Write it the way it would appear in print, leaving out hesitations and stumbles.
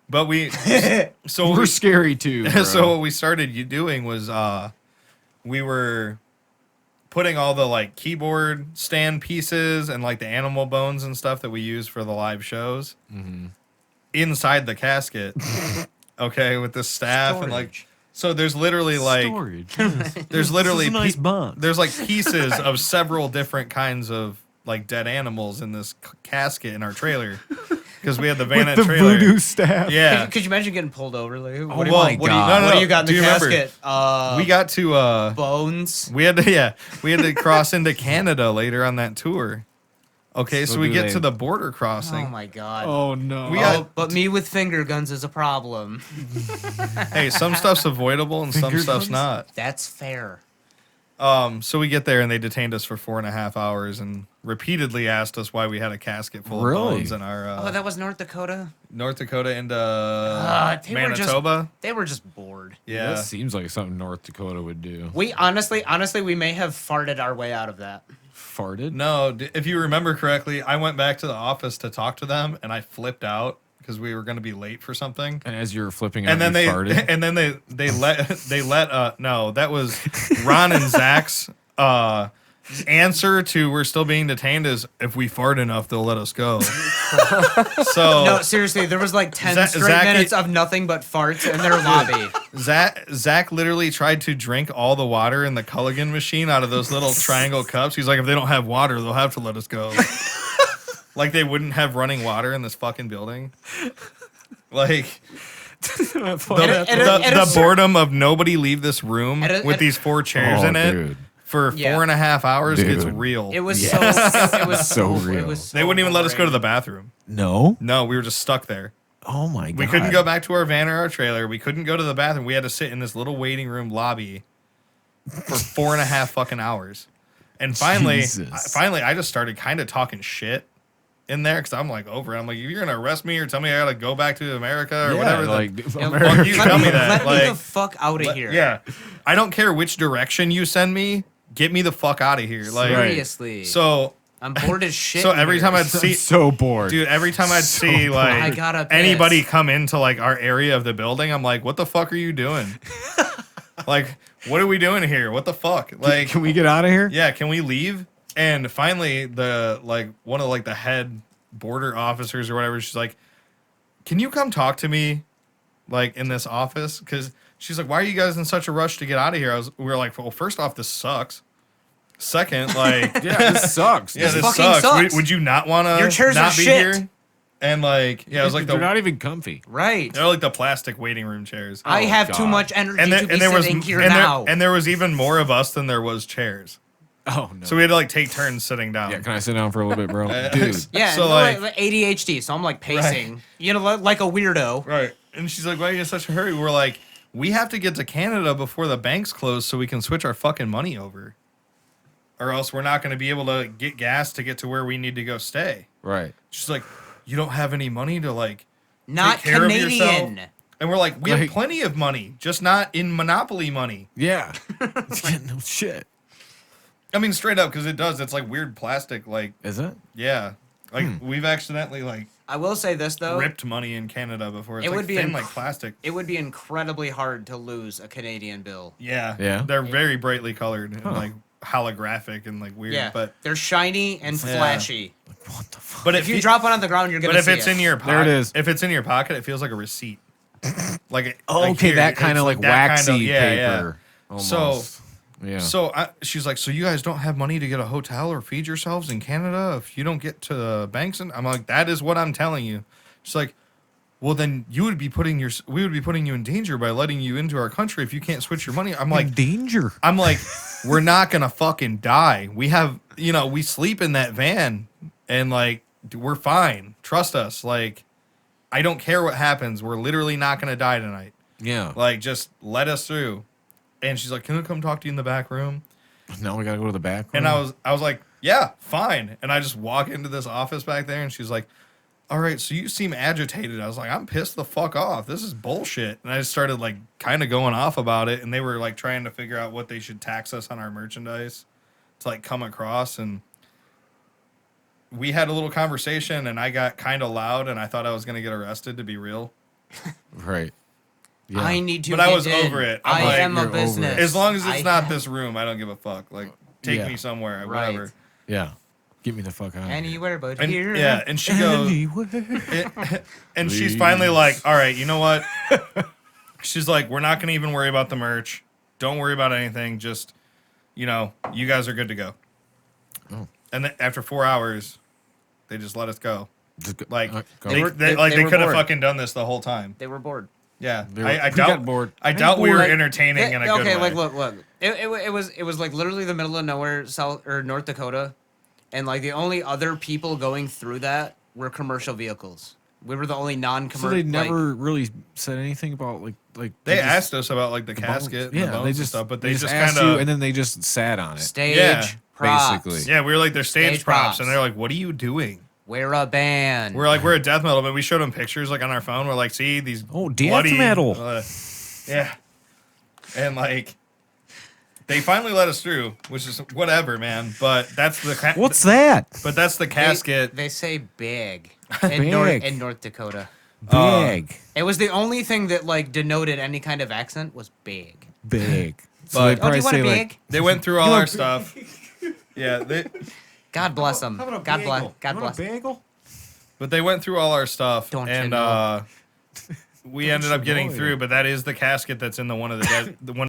But we so We're scary too. Bro. so what we started doing was we were putting all the like keyboard stand pieces and like the animal bones and stuff that we use for the live shows inside the casket. Okay, with the staff and like so there's literally like storage. there's literally This is a nice box. there's like pieces of several different kinds of like dead animals in this casket in our trailer because we had the van With and the trailer. voodoo staff. Yeah. Could you imagine getting pulled over? Like, Oh, what do you well, want? what do you, no, no, What no. do you got in Do the you remember? casket? We got to bones. we had to cross into Canada later on that tour. Okay, so we get to the border crossing. Oh my god. Oh no. We got- But me with finger guns is a problem. Hey, some stuff's avoidable and some Finger stuff's guns? not. That's fair. So we get there and they detained us for 4.5 hours and repeatedly asked us why we had a casket full of Really? bones in our Oh, that was North Dakota. North Dakota into They were just- Manitoba. They were just bored. Yeah. That seems like something North Dakota would do. We honestly, we may have farted our way out of that. Farted? No, if you remember correctly, I went back to the office to talk to them and I flipped out because we were going to be late for something. And as you were flipping out, And then you they farted? and then they let no, that was Ron and Zach's answer to we're still being detained is if we fart enough they'll let us go. So No, seriously, there was like 10 straight Zach- minutes of nothing but farts in their lobby. Zach literally tried to drink all the water in the Culligan machine out of those little triangle cups. He's like, if they don't have water, they'll have to let us go. Like they wouldn't have running water in this fucking building. Like the boredom of nobody leave this room with these 4 chairs in it. Dude. For 4.5 hours gets Dude. real. It was Yes. so it was So so real. It was so They wouldn't even let us go to boring. the bathroom. No? No, we were just stuck there. Oh my god. We couldn't go back to our van or our trailer. We couldn't go to the bathroom. We had to sit in this little waiting room lobby for 4.5 fucking hours. And finally, Jesus. I just started kind of talking shit in there because I'm like over it. I'm like, if you're gonna arrest me or tell me I gotta go back to America or whatever, like then America. fuck you, tell me Let that. me the Like, fuck out of here. yeah, I don't care which direction you send me. Get me the fuck out of here. Like, Seriously. so I'm bored as shit. so every time I'd I'm see, so bored. dude, every time I'd So see bored. like I gotta piss. anybody come into like our area of the building, I'm like, what the fuck are you doing? Like, what are we doing here? What the fuck? Like, Can we get out of here? yeah, can we leave? And finally, the like one of like the head border officers or whatever, she's like, can you come talk to me, like in this office? Because she's like, why are you guys in such a rush to get out of here? We were like, well, first off, this sucks. Second, like, Yeah, this sucks. yeah, This this fucking sucks. sucks. Would you not want to Your chairs not are be shit. here? And like, yeah, it was like they're the not even comfy. Right. they're like the plastic waiting room chairs. I have God. too much energy And to be sitting here now. and there was even more of us than there was chairs. Oh no. So we had to like take turns sitting down. yeah, can I sit down for a little bit, bro? Dude. yeah, so no, like- ADHD, so I'm like pacing. You know, like a weirdo. Right. And she's like, why are you in such a hurry? We're like, we have to get to Canada before the banks close so we can switch our fucking money over. Or else we're not going to be able to get gas to get to where we need to go stay. Right. She's like, you don't have any money to like Not take care of yourself? Canadian. And we're like, we have Like- plenty of money, just not in Monopoly money. Yeah. No shit. I mean, straight up, because it does. It's like weird plastic. Like, Is it? yeah. Like, we've accidentally like I will say this though. ripped money in Canada before. It's It like would be thin inc- like plastic. It would be incredibly hard to lose a Canadian bill. Yeah. Yeah? They're very brightly colored and like holographic and like weird. Yeah, But they're shiny and flashy. What the fuck? but If you drop one on the ground, you're gonna. but if see it's it. in your pocket, There it is. If it's in your pocket, it feels like a receipt. Like Oh, like okay, here, that kind it's of like that waxy kind of- yeah, paper. Yeah. So Almost. Yeah. So she's like, so you guys don't have money to get a hotel or feed yourselves in Canada if you don't get to the banks? And I'm like, that is what I'm telling you. She's like, well, then we would be putting you in danger by letting you into our country if you can't switch your money. I'm like, danger. we're not gonna fucking die. We have, we sleep in that van, and like, we're fine. Trust us. Like, I don't care what happens. We're literally not gonna die tonight. Yeah. Like, just let us through. And she's like, can I come talk to you in the back room? Now we gotta go to the back room. And I was like, yeah, fine. And I just walk into this office back there, and she's like, all right, so you seem agitated. I was like, I'm pissed the fuck off. This is bullshit. And I just started like kind of going off about it, and they were like trying to figure out what they should tax us on our merchandise to like come across. And we had a little conversation, and I got kind of loud, and I thought I was gonna get arrested, to be real. Right. Yeah. I need to. But I get was in. over it. I'm I like, am you're a over it. business. As long as it's I not have- this room, I don't give a fuck. Like, take Yeah. me somewhere, Right. whatever. Yeah. Get me the fuck out of here. Anywhere but And here. yeah, and she goes, and she's finally like, all right, you know what? She's like, we're not gonna even worry about the merch. Don't worry about anything. Just, you guys are good to go. Oh. And then after 4 hours, they just let us go. Just go- Like go. they, were- they they were could have bored. fucking done this the whole time. They were bored. Yeah, They were- I we doubt. got bored. I doubt we were Like, entertaining in a good okay, way. like look. It was like literally the middle of nowhere, South or North Dakota, and like the only other people going through that were commercial vehicles. We were the only non-commercial. So they never really said anything about like They just- asked us about like the the bones. casket, and Yeah, the bones they and just stuff, but they just asked kind you, of and then they just sat on it. stage Yeah, props. basically. yeah. We were like they're stage Stage props, props. and they're like, "What are you doing?" We're a band. We're like, we're a death metal, but we showed them pictures like on our phone. We're like, see these Oh, death bloody, metal. yeah, and like they finally let us through, which is whatever, man. But that's the What's that? But that's the casket. They say big Big. in North Dakota. Big. It was the only thing that like denoted any kind of accent was big. Big. So But- they Oh, Oh, do probably you want a say big? like, They went through all You our want- stuff. Yeah, God bless them. God bless. God bless. bagel? but they went through all our stuff, Don't you and know? we ended up getting boy. through. But that is the casket that's in the one of the one